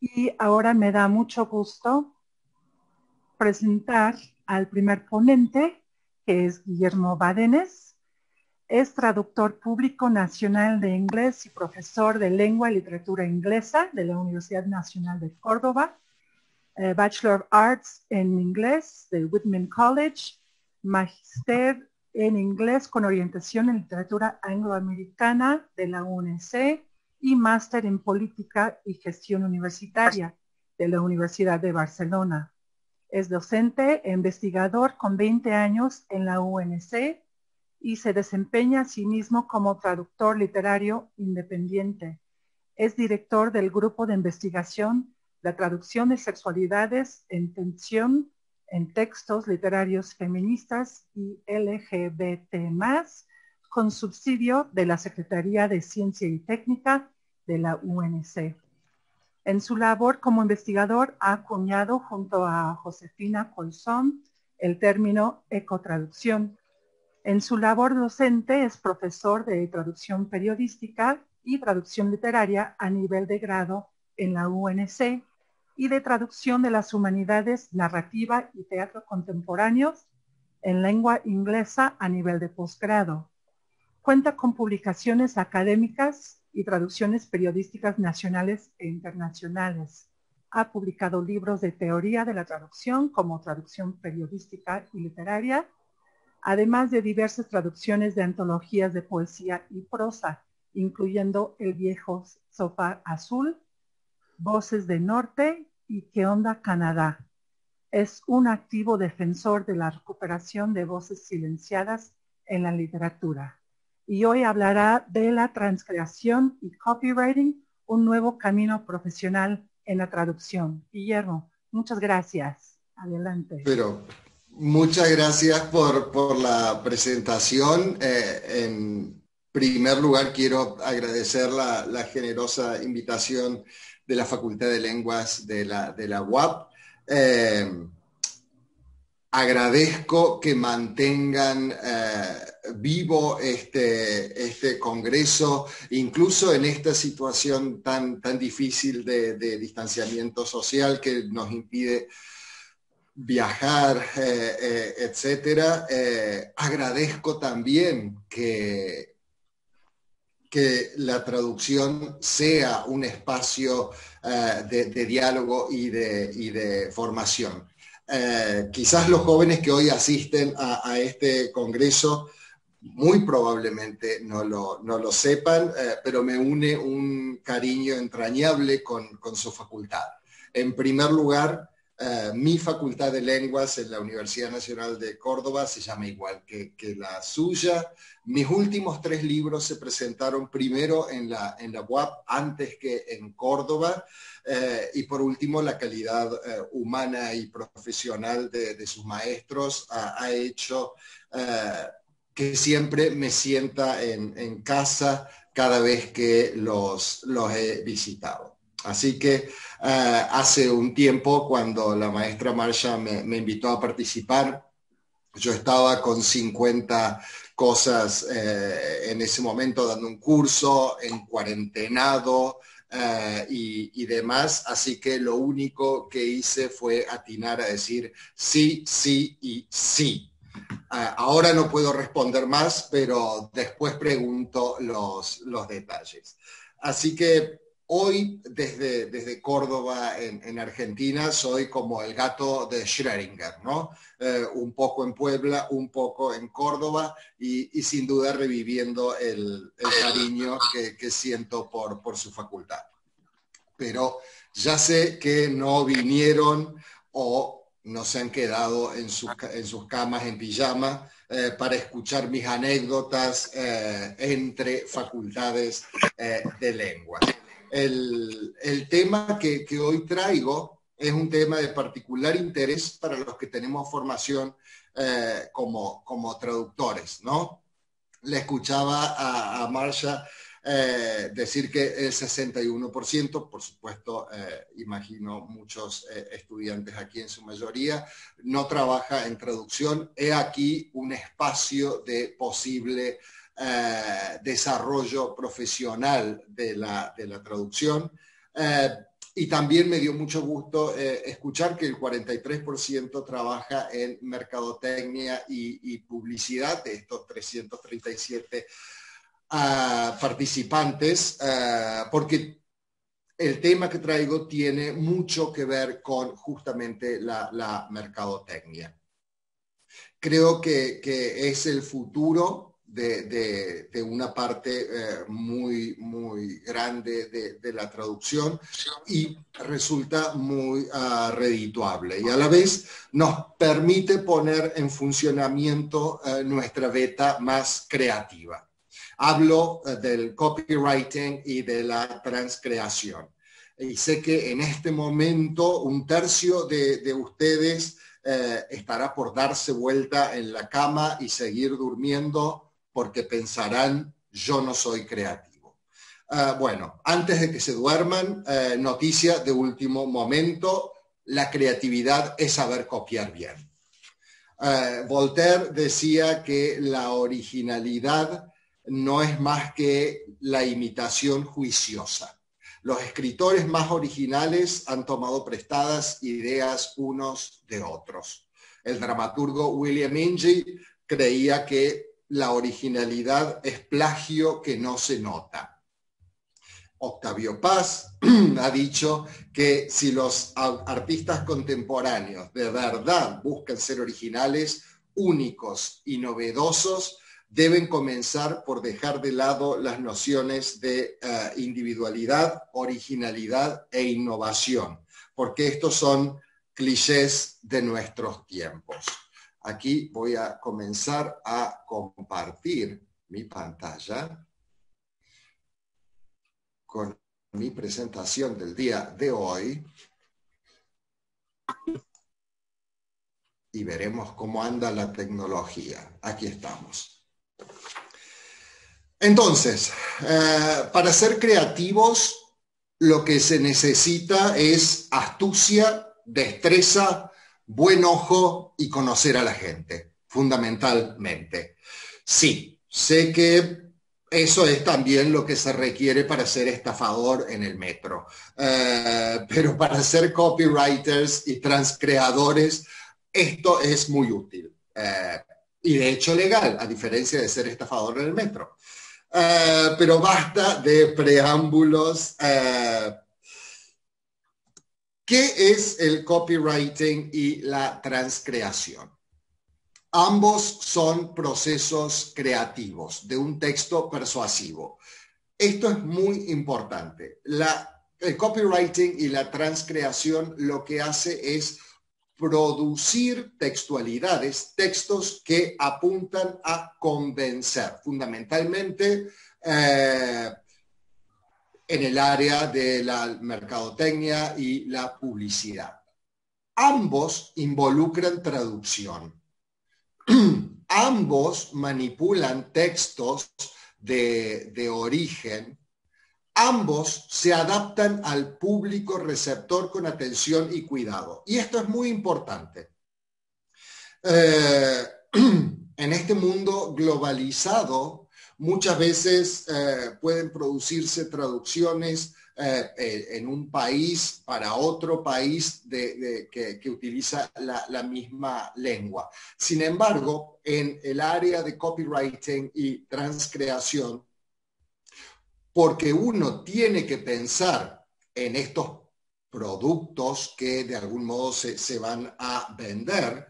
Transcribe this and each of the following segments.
Y ahora me da mucho gusto presentar al primer ponente, que es Guillermo Badenes. Es traductor público nacional de inglés y profesor de lengua y literatura inglesa de la Universidad Nacional de Córdoba, Bachelor of Arts en inglés de Whitman College, Magister en inglés con orientación en literatura angloamericana de la UNC y Máster en política y gestión universitaria de la Universidad de Barcelona. Es docente e investigador con 20 años en la UNC y se desempeña a sí mismo como traductor literario independiente. Es director del grupo de investigación La traducción de sexualidades en tensión en textos literarios feministas y LGBT+, con subsidio de la Secretaría de Ciencia y Técnica de la UNC. En su labor como investigador ha acuñado junto a Josefina Colzón el término ecotraducción. En su labor docente es profesor de traducción periodística y traducción literaria a nivel de grado en la UNC y de traducción de las humanidades, narrativa y teatro contemporáneos en lengua inglesa a nivel de posgrado. Cuenta con publicaciones académicas y traducciones periodísticas nacionales e internacionales. Ha publicado libros de teoría de la traducción como traducción periodística y literaria, además de diversas traducciones de antologías de poesía y prosa, incluyendo El viejo sofá azul, Voces del Norte y ¿Qué onda Canadá? Es un activo defensor de la recuperación de voces silenciadas en la literatura. Y hoy hablará de la transcreación y copywriting, un nuevo camino profesional en la traducción. Guillermo, muchas gracias. Adelante. Pero muchas gracias por la presentación. En primer lugar, quiero agradecer la generosa invitación de la Facultad de Lenguas de la UAP. Agradezco que mantengan vivo este congreso, incluso en esta situación tan difícil de distanciamiento social que nos impide viajar, etcétera. Agradezco también que la traducción sea un espacio de diálogo y de formación. Quizás los jóvenes que hoy asisten a este congreso muy probablemente no lo sepan, pero me une un cariño entrañable con su facultad. En primer lugar, mi facultad de lenguas en la Universidad Nacional de Córdoba se llama igual que la suya. Mis últimos 3 libros se presentaron primero en la UAP antes que en Córdoba, y por último la calidad humana y profesional de sus maestros ha hecho que siempre me sienta en casa cada vez que los he visitado. Así que hace un tiempo, cuando la maestra Marsha me invitó a participar, yo estaba con 50 cosas en ese momento dando un curso, en cuarentenado y demás, así que lo único que hice fue atinar a decir sí, sí y sí. Ahora no puedo responder más, pero después pregunto los detalles. Así que hoy, desde Córdoba, en Argentina, soy como el gato de Schrödinger, ¿no? Un poco en Puebla, un poco en Córdoba y sin duda reviviendo el cariño que siento por su facultad. Pero ya sé que no vinieron o no se han quedado en sus camas en pijama para escuchar mis anécdotas entre facultades de lengua. El tema que hoy traigo es un tema de particular interés para los que tenemos formación como traductores, ¿no? Le escuchaba a Marsha decir que el 61%, por supuesto, imagino muchos estudiantes aquí en su mayoría, no trabaja en traducción. He aquí un espacio de posible desarrollo profesional de la traducción. Y también me dio mucho gusto escuchar que el 43% trabaja en mercadotecnia y publicidad de estos 337 participantes, porque el tema que traigo tiene mucho que ver con justamente la mercadotecnia. Creo que es el futuro de una parte muy grande de la traducción y resulta muy redituable. Y a la vez nos permite poner en funcionamiento nuestra beta más creativa. Hablo del copywriting y de la transcreación. Y sé que en este momento un tercio de ustedes estará por darse vuelta en la cama y seguir durmiendo porque pensarán, yo no soy creativo. Bueno, antes de que se duerman, noticia de último momento, la creatividad es saber copiar bien. Voltaire decía que la originalidad no es más que la imitación juiciosa. Los escritores más originales han tomado prestadas ideas unos de otros. El dramaturgo William Inge creía que la originalidad es plagio que no se nota. Octavio Paz ha dicho que si los artistas contemporáneos de verdad buscan ser originales, únicos y novedosos, deben comenzar por dejar de lado las nociones de individualidad, originalidad e innovación, porque estos son clichés de nuestros tiempos. Aquí voy a comenzar a compartir mi pantalla con mi presentación del día de hoy y veremos cómo anda la tecnología. Aquí estamos. Entonces, para ser creativos, lo que se necesita es astucia, destreza, buen ojo y conocer a la gente, fundamentalmente. Sí, sé que eso es también lo que se requiere para ser estafador en el metro. Pero para ser copywriters y transcreadores, esto es muy útil. Y de hecho legal, a diferencia de ser estafador en el metro. Pero basta de preámbulos. ¿Qué es el copywriting y la transcreación? Ambos son procesos creativos de un texto persuasivo. Esto es muy importante. El copywriting y la transcreación lo que hace es producir textualidades, textos que apuntan a convencer, fundamentalmente en el área de la mercadotecnia y la publicidad. Ambos involucran traducción. Ambos manipulan textos de origen. Ambos se adaptan al público receptor con atención y cuidado. Y esto es muy importante. En este mundo globalizado, muchas veces pueden producirse traducciones en un país para otro país que utiliza la misma lengua. Sin embargo, en el área de copywriting y transcreación, porque uno tiene que pensar en estos productos que de algún modo se van a vender.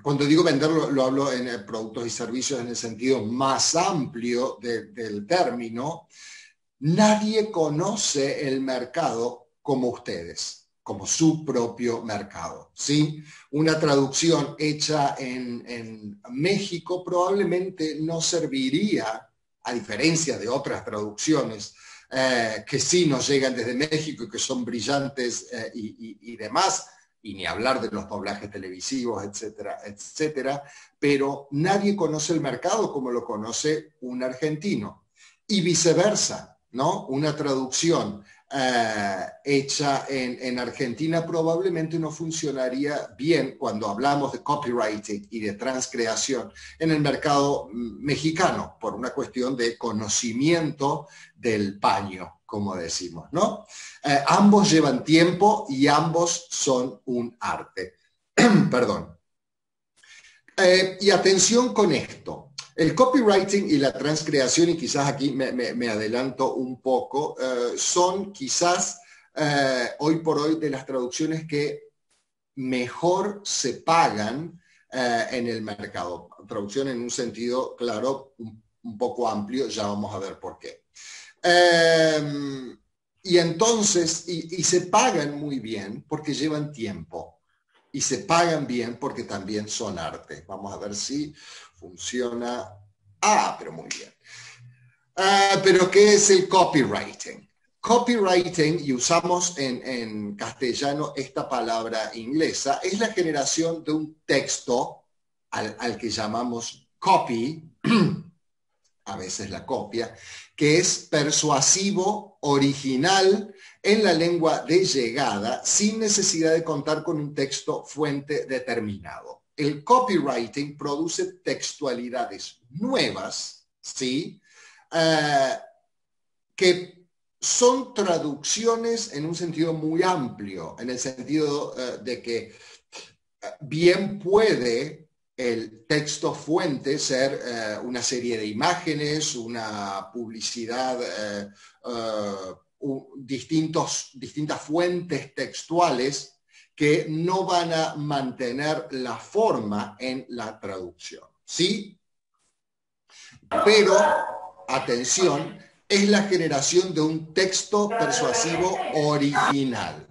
Cuando digo vender, lo hablo en productos y servicios en el sentido más amplio del término. Nadie conoce el mercado como ustedes, como su propio mercado, ¿sí? Una traducción hecha en México probablemente no serviría, a diferencia de otras traducciones que sí nos llegan desde México y que son brillantes y demás, y ni hablar de los doblajes televisivos, etcétera, etcétera, pero nadie conoce el mercado como lo conoce un argentino. Y viceversa, ¿no? Una traducción hecha en Argentina probablemente no funcionaría bien cuando hablamos de copywriting y de transcreación en el mercado mexicano, por una cuestión de conocimiento del paño, como decimos, ¿no? Ambos llevan tiempo y ambos son un arte. Perdón. Y atención con esto. El copywriting y la transcreación, y quizás aquí me adelanto un poco, son quizás hoy por hoy de las traducciones que mejor se pagan en el mercado. Traducción en un sentido, claro, un poco amplio, ya vamos a ver por qué. Y entonces, y se pagan muy bien porque llevan tiempo. Y se pagan bien porque también son arte. Vamos a ver si funciona. Pero muy bien. Pero ¿qué es el copywriting? Copywriting, y usamos en castellano esta palabra inglesa, es la generación de un texto al que llamamos copy, a veces la copia, que es persuasivo, original, en la lengua de llegada, sin necesidad de contar con un texto fuente determinado. El copywriting produce textualidades nuevas, ¿sí? Que son traducciones en un sentido muy amplio, en el sentido de que bien puede el texto fuente ser una serie de imágenes, una publicidad, distintas fuentes textuales que no van a mantener la forma en la traducción, ¿sí? Pero, atención, es la generación de un texto persuasivo original.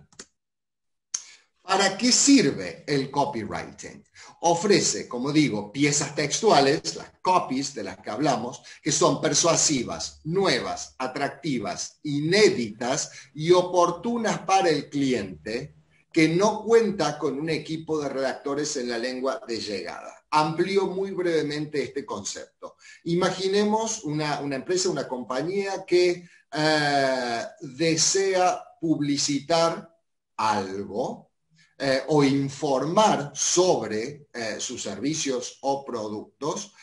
¿Para qué sirve el copywriting? Ofrece, como digo, piezas textuales, las copies de las que hablamos, que son persuasivas, nuevas, atractivas, inéditas y oportunas para el cliente, que no cuenta con un equipo de redactores en la lengua de llegada. Amplío muy brevemente este concepto. Imaginemos una empresa, una compañía que desea publicitar algo, o informar sobre sus servicios o productos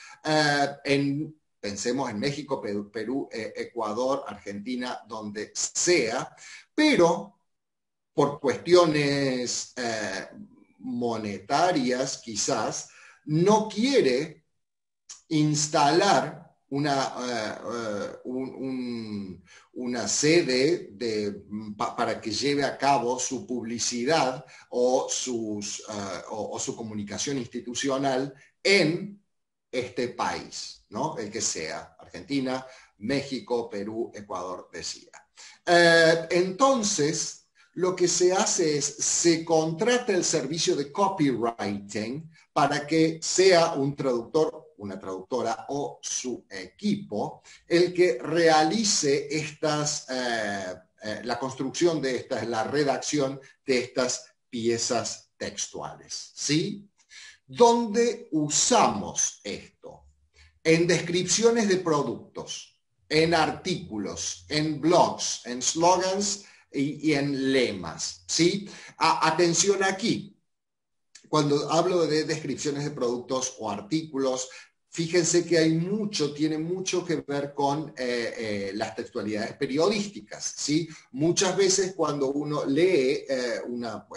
pensemos en México, Perú, Ecuador, Argentina, donde sea, pero por cuestiones monetarias quizás, no quiere instalar una sede para que lleve a cabo su publicidad o su comunicación institucional en este país, ¿no? El que sea, Argentina, México, Perú, Ecuador, decía. Entonces, lo que se hace es, se contrata el servicio de copywriting para que sea un traductor, una traductora o su equipo el que realice la construcción de estas, la redacción de estas piezas textuales, ¿sí? ¿Dónde usamos esto? En descripciones de productos, en artículos, en blogs, en slogans y en lemas, ¿sí? Atención aquí. Cuando hablo de descripciones de productos o artículos, fíjense que tiene mucho que ver con las textualidades periodísticas, ¿sí? Muchas veces cuando uno lee,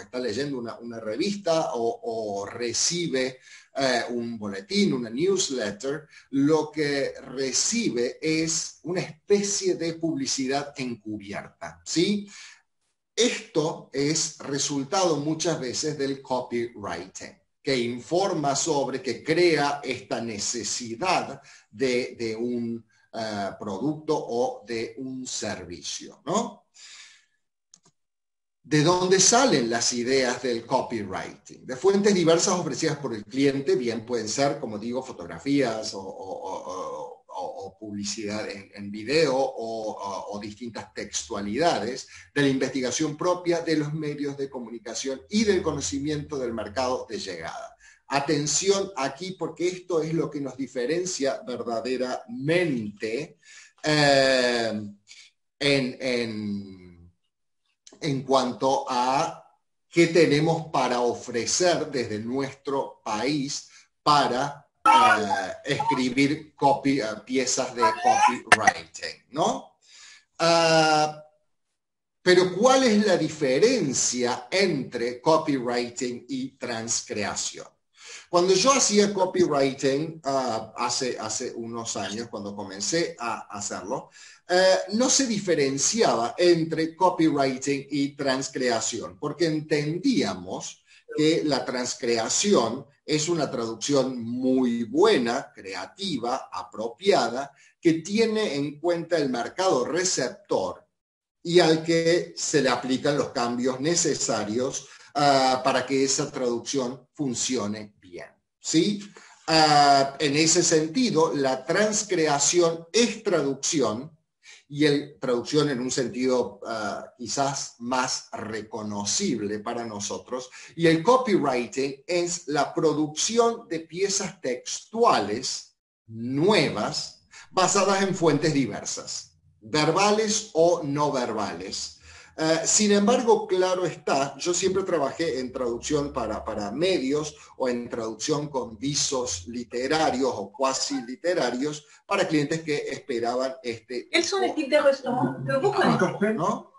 está leyendo una revista o recibe un boletín, una newsletter, lo que recibe es una especie de publicidad encubierta, ¿sí? Esto es resultado muchas veces del copywriting, que informa sobre, que crea esta necesidad de un producto o de un servicio, ¿no? ¿De dónde salen las ideas del copywriting? De fuentes diversas ofrecidas por el cliente, bien pueden ser, como digo, fotografías o publicidad en video o distintas textualidades, de la investigación propia de los medios de comunicación y del conocimiento del mercado de llegada. Atención aquí, porque esto es lo que nos diferencia verdaderamente en cuanto a qué tenemos para ofrecer desde nuestro país para escribir piezas de copywriting, ¿no? Pero ¿cuál es la diferencia entre copywriting y transcreación? Cuando yo hacía copywriting hace unos años, cuando comencé a hacerlo, no se diferenciaba entre copywriting y transcreación, porque entendíamos que la transcreación es una traducción muy buena, creativa, apropiada, que tiene en cuenta el mercado receptor y al que se le aplican los cambios necesarios para que esa traducción funcione bien, ¿sí? En ese sentido, la transcreación es traducción, y traducción en un sentido quizás más reconocible para nosotros, y el copywriting es la producción de piezas textuales nuevas basadas en fuentes diversas, verbales o no verbales. Sin embargo, claro está, yo siempre trabajé en traducción para medios o en traducción con visos literarios o cuasi literarios para clientes que esperaban este ¿no?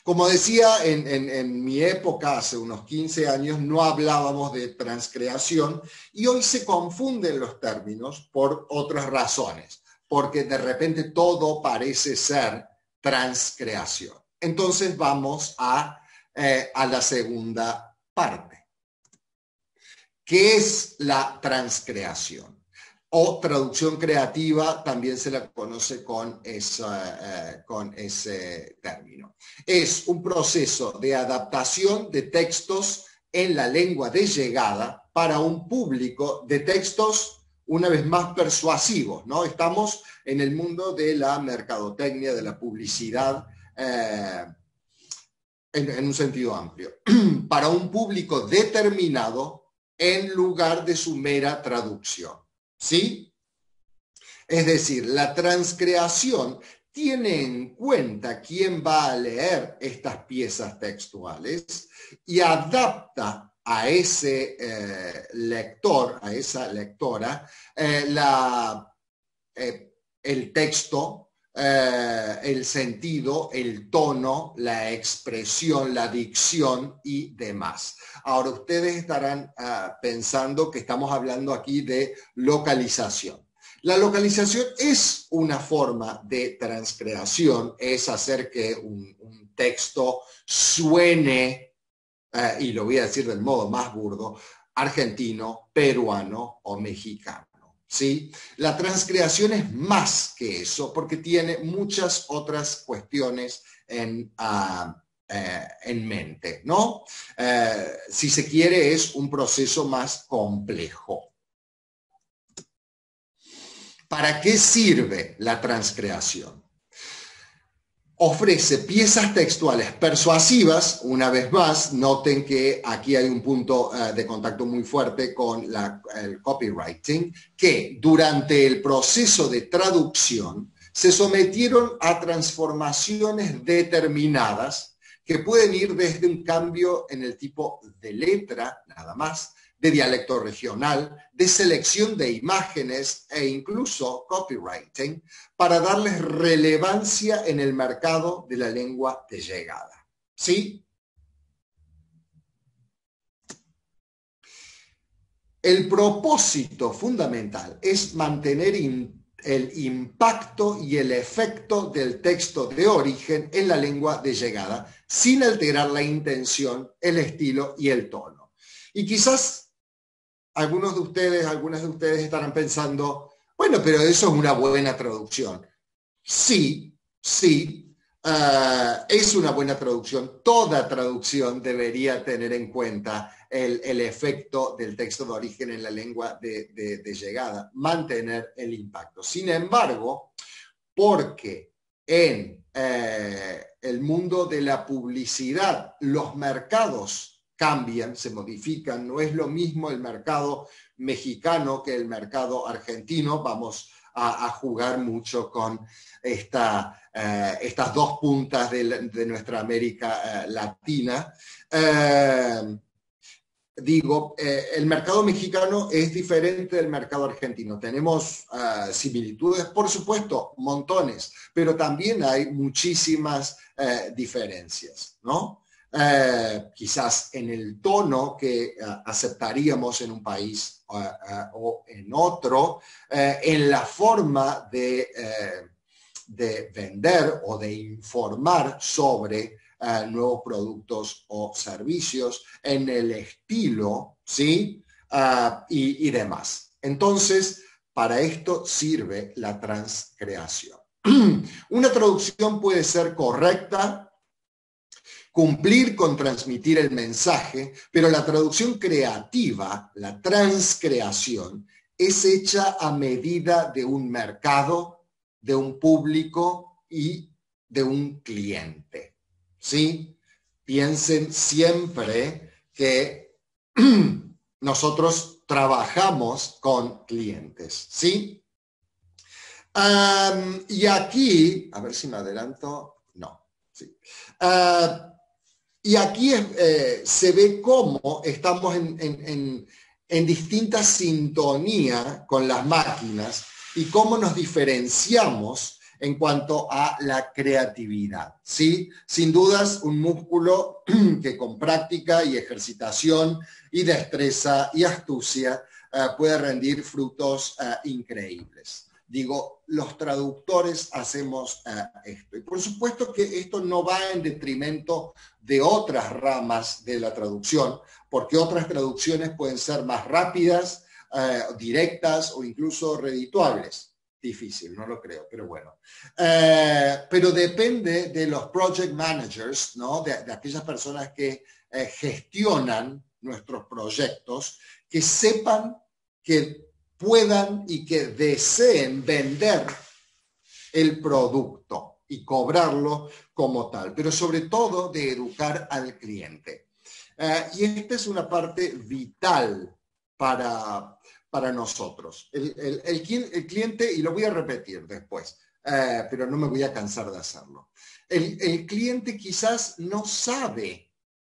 Como decía, en mi época, hace unos 15 años, no hablábamos de transcreación y hoy se confunden los términos por otras razones, porque de repente todo parece ser transcreación. Entonces vamos a la segunda parte. ¿Qué es la transcreación? O traducción creativa, también se la conoce con ese término. Es un proceso de adaptación de textos en la lengua de llegada para un público de textos, una vez más, persuasivos, ¿no? Estamos en el mundo de la mercadotecnia, de la publicidad, en un sentido amplio, para un público determinado en lugar de su mera traducción, ¿sí? Es decir, la transcreación tiene en cuenta quién va a leer estas piezas textuales y adapta a ese lector, a esa lectora, el texto, el sentido, el tono, la expresión, la dicción y demás. Ahora, ustedes estarán pensando que estamos hablando aquí de localización. La localización es una forma de transcreación, es hacer que un texto suene, y lo voy a decir del modo más burdo, argentino, peruano o mexicano. ¿Sí? La transcreación es más que eso porque tiene muchas otras cuestiones en mente, ¿no? Si se quiere, es un proceso más complejo. ¿Para qué sirve la transcreación? Ofrece piezas textuales persuasivas, una vez más, noten que aquí hay un punto de contacto muy fuerte con el copywriting, que durante el proceso de traducción se sometieron a transformaciones determinadas que pueden ir desde un cambio en el tipo de letra, nada más, de dialecto regional, de selección de imágenes e incluso copywriting para darles relevancia en el mercado de la lengua de llegada. ¿Sí? El propósito fundamental es mantener el impacto y el efecto del texto de origen en la lengua de llegada sin alterar la intención, el estilo y el tono. Y quizás algunas de ustedes estarán pensando, bueno, pero eso es una buena traducción. Sí, es una buena traducción. Toda traducción debería tener en cuenta el efecto del texto de origen en la lengua de llegada, mantener el impacto. Sin embargo, porque en el mundo de la publicidad los mercados cambian, se modifican, no es lo mismo el mercado mexicano que el mercado argentino, vamos a jugar mucho con estas dos puntas de nuestra América Latina. El mercado mexicano es diferente del mercado argentino. Tenemos similitudes, por supuesto, montones, pero también hay muchísimas diferencias, ¿no? Quizás en el tono que aceptaríamos en un país o en otro, en la forma de vender o de informar sobre nuevos productos o servicios, en el estilo, ¿sí? Y demás. Entonces, para esto sirve la transcreación. Una traducción puede ser correcta, cumplir con transmitir el mensaje, pero la traducción creativa, la transcreación, es hecha a medida de un mercado, de un público y de un cliente. ¿Sí? Piensen siempre que nosotros trabajamos con clientes, ¿sí? Y aquí, a ver si me adelanto, no, sí. Y aquí se ve cómo estamos en distinta sintonía con las máquinas y cómo nos diferenciamos en cuanto a la creatividad, ¿sí? Sin dudas, un músculo que con práctica y ejercitación y destreza y astucia puede rendir frutos increíbles. Digo, los traductores hacemos esto. Y por supuesto que esto no va en detrimento de otras ramas de la traducción, porque otras traducciones pueden ser más rápidas, directas o incluso redituables. Difícil, no lo creo, pero bueno. Pero depende de los project managers, ¿no? De aquellas personas que gestionan nuestros proyectos, que sepan, que puedan y que deseen vender el producto y cobrarlo como tal, pero sobre todo de educar al cliente. Y esta es una parte vital para nosotros. El cliente, y lo voy a repetir después, pero no me voy a cansar de hacerlo. El cliente quizás no sabe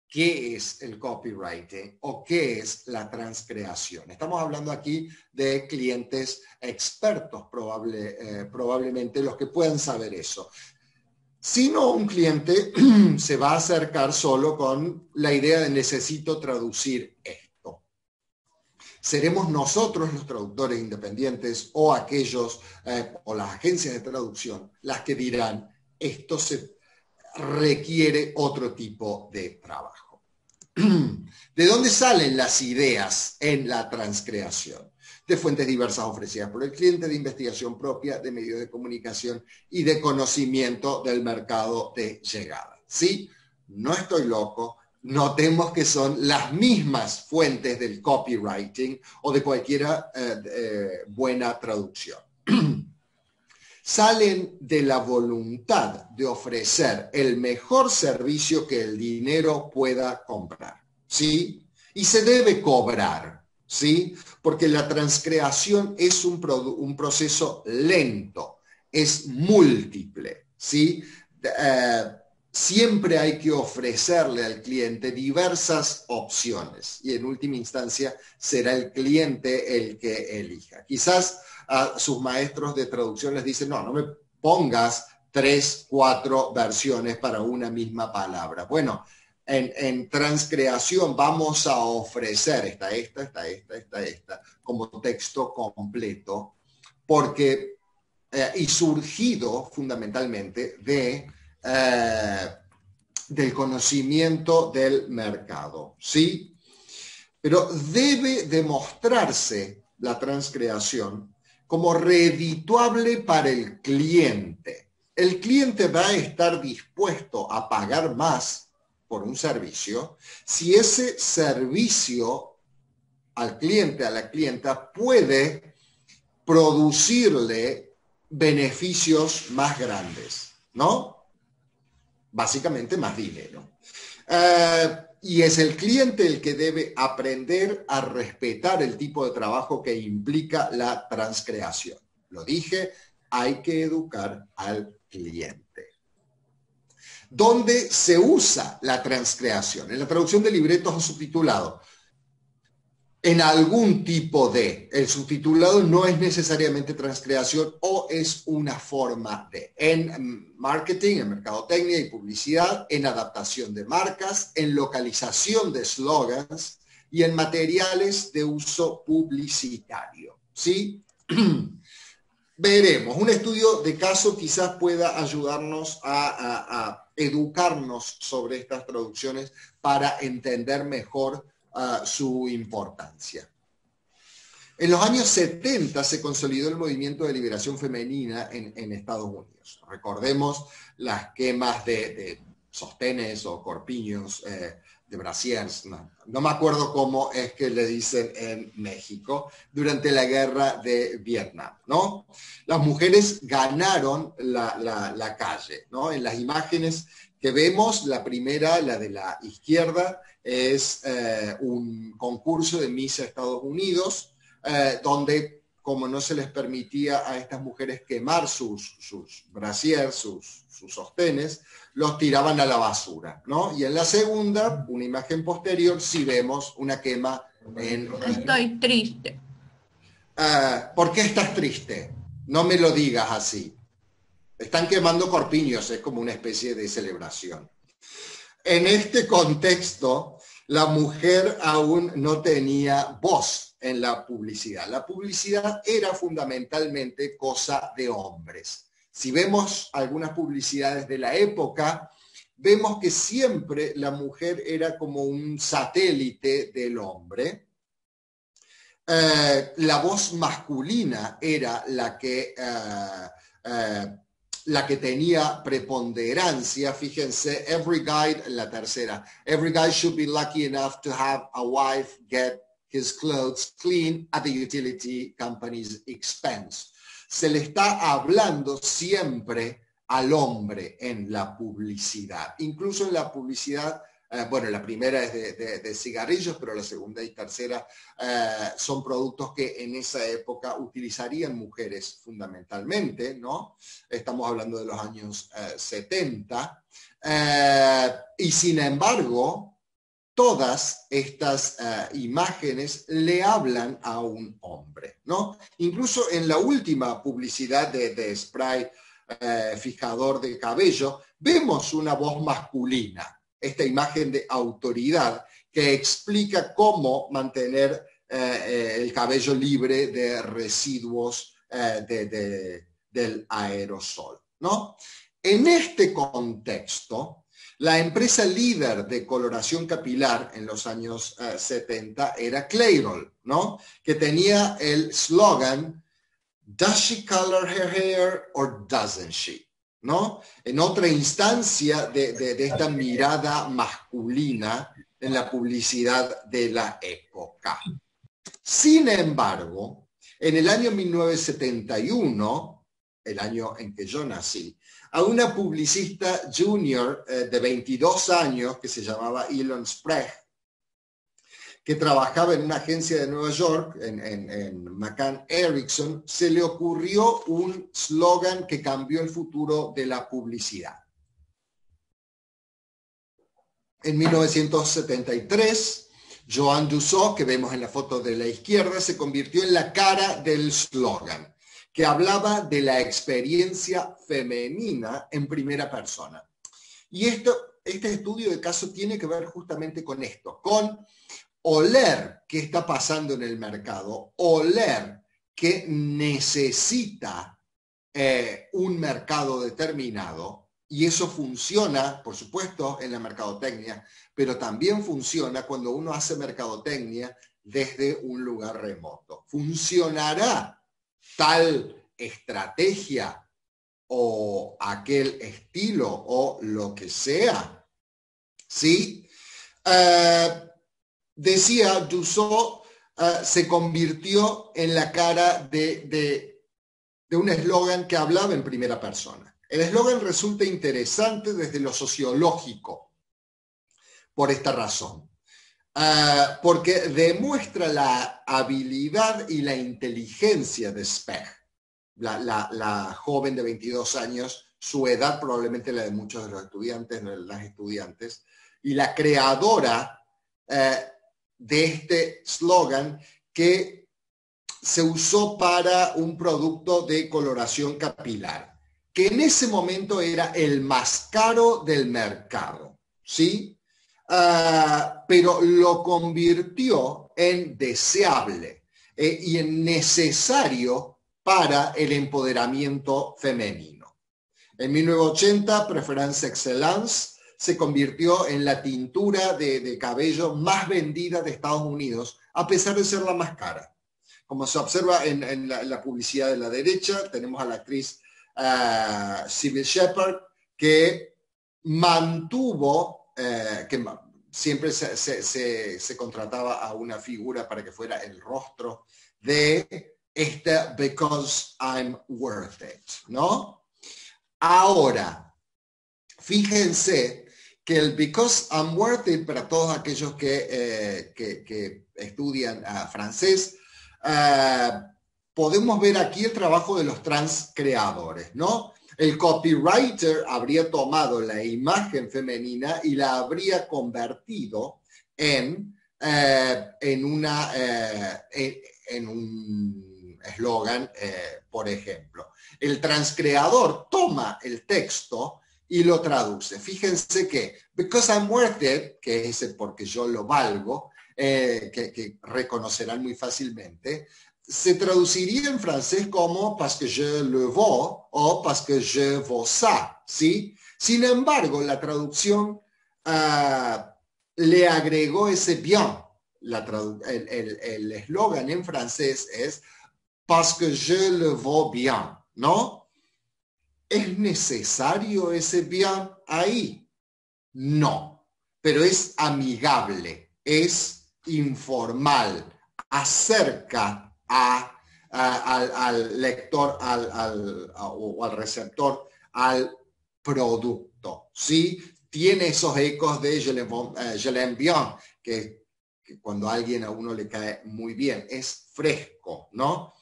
qué es el copywriting o qué es la transcreación. Estamos hablando aquí de clientes expertos, probablemente los que puedan saber eso. Si no, un cliente se va a acercar solo con la idea de necesito traducir esto. Seremos nosotros los traductores independientes o aquellos o las agencias de traducción las que dirán esto se requiere otro tipo de trabajo. ¿De dónde salen las ideas en la transcreación? De fuentes diversas ofrecidas por el cliente, de investigación propia, de medios de comunicación y de conocimiento del mercado de llegada. ¿Sí? No estoy loco. Notemos que son las mismas fuentes del copywriting o de cualquiera buena traducción. Salen de la voluntad de ofrecer el mejor servicio que el dinero pueda comprar, ¿sí? Y se debe cobrar, ¿sí? Porque la transcreación es un proceso lento, es múltiple, ¿sí? Siempre hay que ofrecerle al cliente diversas opciones y en última instancia será el cliente el que elija. Quizás a sus maestros de traducción les dicen, no me pongas 3, 4 versiones para una misma palabra. Bueno, en transcreación vamos a ofrecer esta, como texto completo, porque, y surgido fundamentalmente del conocimiento del mercado, ¿sí? Pero debe demostrarse la transcreación como redituable para el cliente. El cliente va a estar dispuesto a pagar más por un servicio si ese servicio al cliente, a la clienta, puede producirle beneficios más grandes, ¿no? Básicamente más dinero. Y es el cliente el que debe aprender a respetar el tipo de trabajo que implica la transcreación. lo dije, hay que educar al cliente. ¿Dónde se usa la transcreación? En la traducción de libretos o subtitulado. En algún tipo de. El subtitulado no es necesariamente transcreación o es una forma de. En marketing, en mercadotecnia y publicidad, en adaptación de marcas, en localización de slogans y en materiales de uso publicitario. ¿Sí? Veremos. Un estudio de caso quizás pueda ayudarnos a educarnos sobre estas traducciones para entender mejor su importancia. En los años 70 se consolidó el movimiento de liberación femenina en Estados Unidos. Recordemos las quemas de sostenes o corpiños, de brasiers, no me acuerdo cómo es que le dicen en México, durante la guerra de Vietnam, ¿no? Las mujeres ganaron la calle, ¿no? En las imágenes que vemos, la primera, la de la izquierda, es un concurso de Miss Estados Unidos, donde, como no se les permitía a estas mujeres quemar sus brasiers, sus sostenes, los tiraban a la basura, ¿no? Y en la segunda, una imagen posterior, sí vemos una quema en... Estoy triste. ¿Por qué estás triste? No me lo digas así. Están quemando corpiños, es como una especie de celebración. En este contexto, la mujer aún no tenía voz en la publicidad. La publicidad era fundamentalmente cosa de hombres. Si vemos algunas publicidades de la época, vemos que siempre la mujer era como un satélite del hombre. La voz masculina era la que tenía preponderancia. Fíjense, every guy, la tercera, every guy should be lucky enough to have a wife get his clothes clean at the utility company's expense. Se le está hablando siempre al hombre en la publicidad, incluso en la publicidad. Bueno, la primera es de cigarrillos, pero la segunda y tercera son productos que en esa época utilizarían mujeres fundamentalmente, ¿no? Estamos hablando de los años 70. Y sin embargo, todas estas imágenes le hablan a un hombre, ¿no? Incluso en la última publicidad de spray fijador de cabello, vemos una voz masculina. Esta imagen de autoridad que explica cómo mantener el cabello libre de residuos del aerosol, ¿no? En este contexto, la empresa líder de coloración capilar en los años 70 era Clairol, ¿no? Que tenía el slogan "Does she color her hair or doesn't she?", ¿no? En otra instancia de esta mirada masculina en la publicidad de la época. Sin embargo, en el año 1971, el año en que yo nací, a una publicista junior de 22 años que se llamaba Elon Sprague, que trabajaba en una agencia de Nueva York, en McCann Erickson, se le ocurrió un slogan que cambió el futuro de la publicidad. En 1973, Joan Dussault, que vemos en la foto de la izquierda, se convirtió en la cara del slogan, que hablaba de la experiencia femenina en primera persona. Y este estudio de caso tiene que ver justamente con esto, con oler qué está pasando en el mercado, oler que necesita un mercado determinado, y eso funciona, por supuesto, en la mercadotecnia, pero también funciona cuando uno hace mercadotecnia desde un lugar remoto. ¿Funcionará tal estrategia o aquel estilo o lo que sea? ¿Sí? Decía Dussault, se convirtió en la cara de un eslogan que hablaba en primera persona. El eslogan resulta interesante desde lo sociológico por esta razón, porque demuestra la habilidad y la inteligencia de Sprague, la joven de 22 años, su edad probablemente la de muchos de los estudiantes, las estudiantes, y la creadora de este slogan que se usó para un producto de coloración capilar, que en ese momento era el más caro del mercado, ¿sí? Pero lo convirtió en deseable y en necesario para el empoderamiento femenino. En 1980, Preference Excellence se convirtió en la tintura de cabello más vendida de Estados Unidos, a pesar de ser la más cara. Como se observa en la publicidad de la derecha, tenemos a la actriz Sybil Shepherd, que mantuvo, que siempre se contrataba a una figura para que fuera el rostro de esta Because I'm Worth It, ¿no? Ahora, fíjense que el Because I'm Worth It, para todos aquellos que estudian francés, podemos ver aquí el trabajo de los trans creadores, ¿no? El copywriter habría tomado la imagen femenina y la habría convertido en un eslogan, por ejemplo. El transcreador toma el texto y lo traduce. Fíjense que Because I'm Worth It, que es ese porque yo lo valgo, que reconocerán muy fácilmente, se traduciría en francés como parce que je le vaux o parce que je vaux ça, ¿sí? Sin embargo, la traducción le agregó ese bien. El eslogan en francés es parce que je le vaux bien, ¿no? ¿Es necesario ese bien ahí? No, pero es amigable, es informal, acerca al lector o al receptor al producto, ¿sí? Tiene esos ecos de je l'aime bien, que cuando a alguien a uno le cae muy bien, es fresco, ¿no?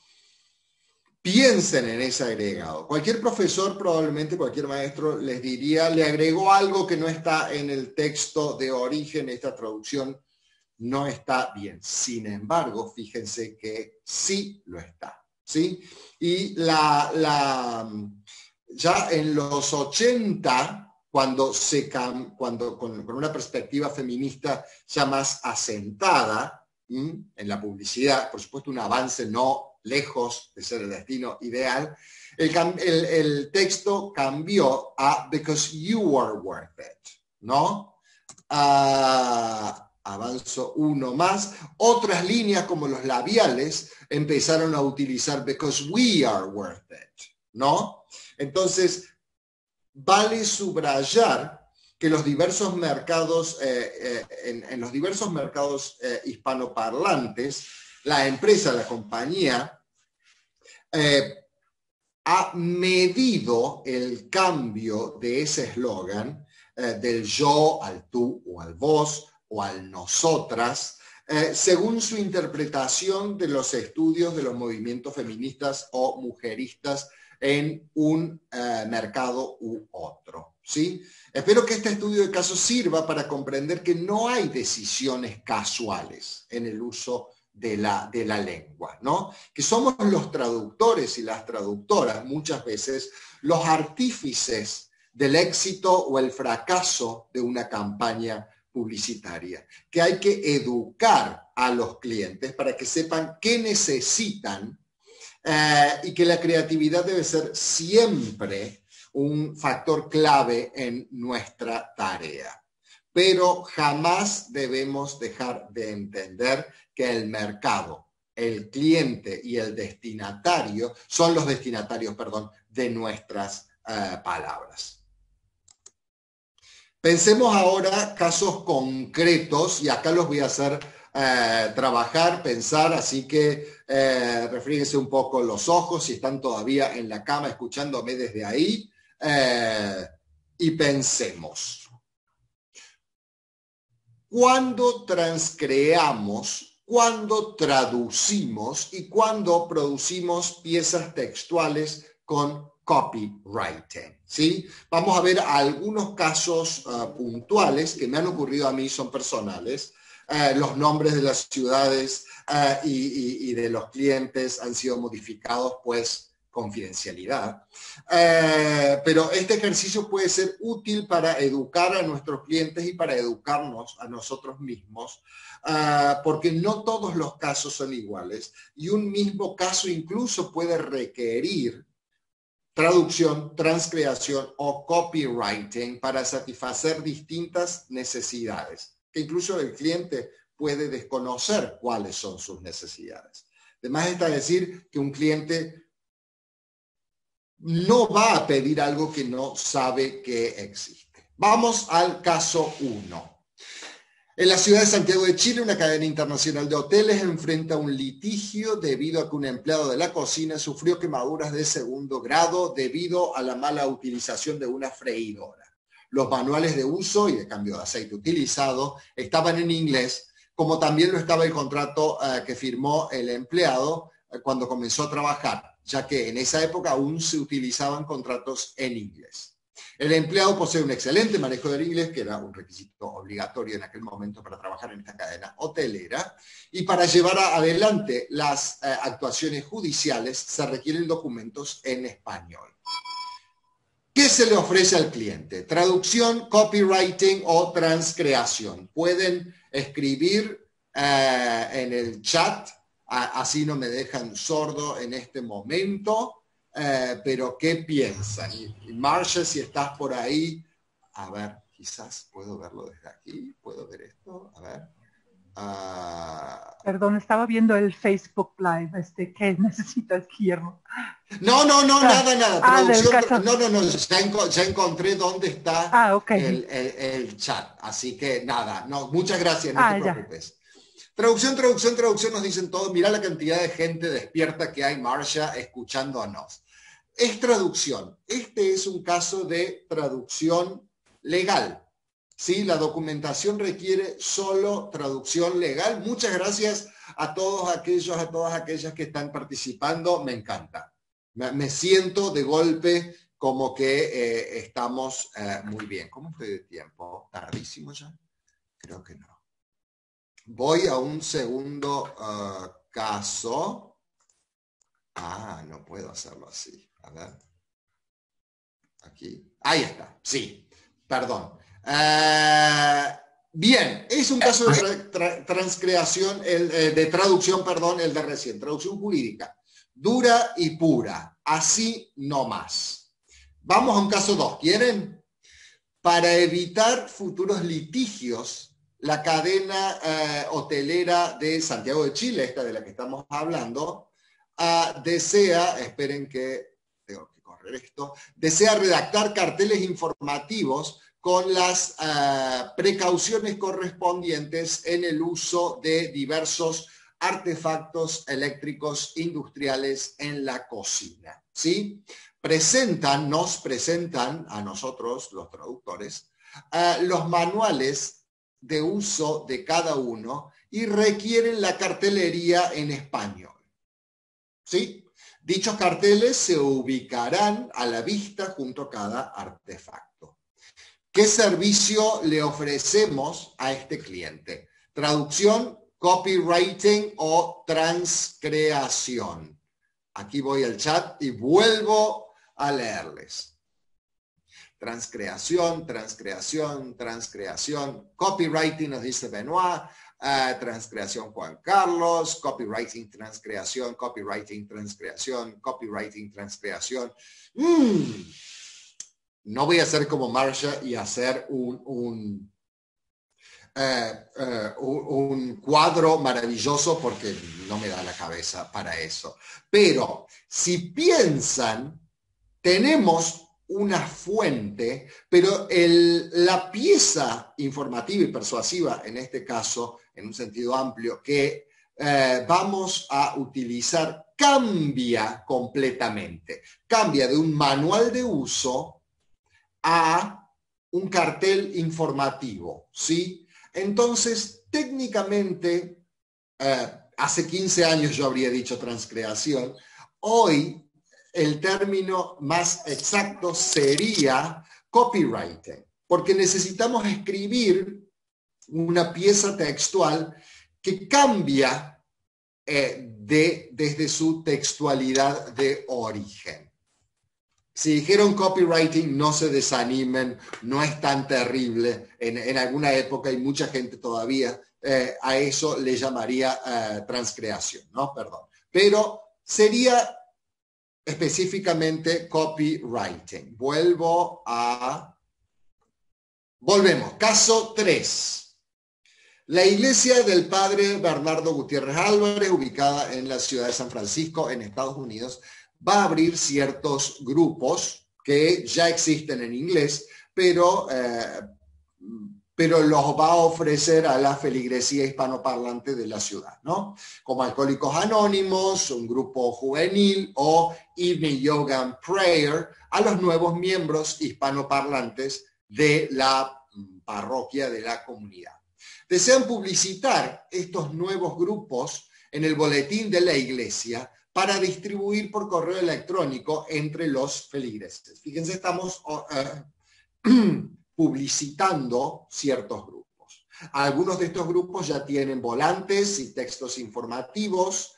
Piensen en ese agregado. Cualquier profesor, probablemente cualquier maestro, les diría, le agregó algo que no está en el texto de origen, esta traducción no está bien. Sin embargo, fíjense que sí lo está, ¿sí? Y ya en los 80, cuando con una perspectiva feminista ya más asentada en la publicidad, por supuesto un avance no lejos de ser el destino ideal, el texto cambió a Because You Are Worth It, ¿no? Avanzo uno más. Otras líneas como los labiales empezaron a utilizar Because We Are Worth It, ¿no? Entonces, vale subrayar que los diversos mercados, en los diversos mercados hispanoparlantes, la empresa, la compañía, ha medido el cambio de ese eslogan del yo al tú o al vos o al nosotras, según su interpretación de los estudios de los movimientos feministas o mujeristas en un mercado u otro, ¿sí? Espero que este estudio de caso sirva para comprender que no hay decisiones casuales en el uso de la lengua, ¿no? Que somos los traductores y las traductoras muchas veces los artífices del éxito o el fracaso de una campaña publicitaria, que hay que educar a los clientes para que sepan qué necesitan y que la creatividad debe ser siempre un factor clave en nuestra tarea. Pero jamás debemos dejar de entender que el mercado, el cliente y el destinatario son los destinatarios, de nuestras palabras. Pensemos ahora casos concretos y acá los voy a hacer trabajar, pensar, así que refríguense un poco los ojos si están todavía en la cama escuchándome desde ahí y pensemos. Cuando transcreamos cuando traducimos y cuando producimos piezas textuales con copywriting, ¿sí? Vamos a ver algunos casos puntuales que me han ocurrido a mí, son personales. Los nombres de las ciudades y de los clientes han sido modificados, pues, confidencialidad. Pero este ejercicio puede ser útil para educar a nuestros clientes y para educarnos a nosotros mismos, porque no todos los casos son iguales y un mismo caso incluso puede requerir traducción, transcreación o copywriting para satisfacer distintas necesidades, que incluso el cliente puede desconocer cuáles son sus necesidades. Además está decir que un cliente no va a pedir algo que no sabe que existe. Vamos al caso 1. En la ciudad de Santiago de Chile, una cadena internacional de hoteles enfrenta un litigio debido a que un empleado de la cocina sufrió quemaduras de segundo grado debido a la mala utilización de una freidora. Los manuales de uso y de cambio de aceite utilizado estaban en inglés, como también lo estaba el contrato que firmó el empleado cuando comenzó a trabajar, ya que en esa época aún se utilizaban contratos en inglés. El empleado posee un excelente manejo del inglés, que era un requisito obligatorio en aquel momento para trabajar en esta cadena hotelera, y para llevar adelante las actuaciones judiciales se requieren documentos en español. ¿Qué se le ofrece al cliente? Traducción, copywriting o transcreación. Pueden escribir en el chat, así no me dejan sordo en este momento. Pero ¿qué piensan? Y Marcia, si estás por ahí, a ver, quizás puedo verlo desde aquí, puedo ver esto, a ver. Perdón, estaba viendo el Facebook Live, ¿qué necesitas, Guillermo? No, nada. Traducción, no, ya encontré dónde está okay. el chat, así que nada, no, muchas gracias, no te preocupes. Ya. Traducción, nos dicen todos, mira la cantidad de gente despierta que hay, Marcia, escuchándonos. Es traducción. Este es un caso de traducción legal. ¿Sí? La documentación requiere solo traducción legal. Muchas gracias a todos aquellos, a todas aquellas que están participando. Me encanta. Me siento de golpe como que estamos muy bien. ¿Cómo estoy de tiempo? ¿Tardísimo ya? Creo que no. Voy a un segundo caso. No puedo hacerlo así. A ver. Aquí. Ahí está. Sí. Perdón. Bien. Es un caso de transcreación, de traducción, perdón, el de recién. Traducción jurídica. Dura y pura. Así no más. Vamos a un caso 2. ¿Quieren? Para evitar futuros litigios, la cadena hotelera de Santiago de Chile, esta de la que estamos hablando, desea, esperen que tengo que correr esto, desea redactar carteles informativos con las precauciones correspondientes en el uso de diversos artefactos eléctricos industriales en la cocina, ¿sí? Nos presentan a nosotros, los traductores, los manuales de uso de cada uno y requieren la cartelería en español. ¿Sí? Dichos carteles se ubicarán a la vista junto a cada artefacto. ¿Qué servicio le ofrecemos a este cliente? Traducción, copywriting o transcreación. Aquí voy al chat y vuelvo a leerles. Transcreación. Copywriting nos dice Benoit. Transcreación Juan Carlos. Copywriting, transcreación. No voy a hacer como Marcia y hacer un cuadro maravilloso porque no me da la cabeza para eso. Pero si piensan, tenemos una fuente, pero la pieza informativa y persuasiva, en este caso, en un sentido amplio, que vamos a utilizar, cambia completamente. Cambia de un manual de uso a un cartel informativo, ¿sí? Entonces, técnicamente, hace 15 años yo habría dicho transcreación. Hoy el término más exacto sería copywriting, porque necesitamos escribir una pieza textual que cambia desde su textualidad de origen. Si dijeron copywriting, no se desanimen, no es tan terrible. En alguna época y mucha gente todavía a eso le llamaría transcreación, ¿no? Perdón. Pero sería específicamente copywriting. Volvemos. Caso 3. La iglesia del padre Bernardo Gutiérrez Álvarez, ubicada en la ciudad de San Francisco, en Estados Unidos, va a abrir ciertos grupos que ya existen en inglés, pero los va a ofrecer a la feligresía hispanoparlante de la ciudad, ¿no? Como Alcohólicos Anónimos, un grupo juvenil, o Evening Yoga and Prayer, a los nuevos miembros hispanoparlantes de la parroquia, de la comunidad. Desean publicitar estos nuevos grupos en el boletín de la iglesia para distribuir por correo electrónico entre los feligreses. Fíjense, estamos publicitando ciertos grupos. Algunos de estos grupos ya tienen volantes y textos informativos,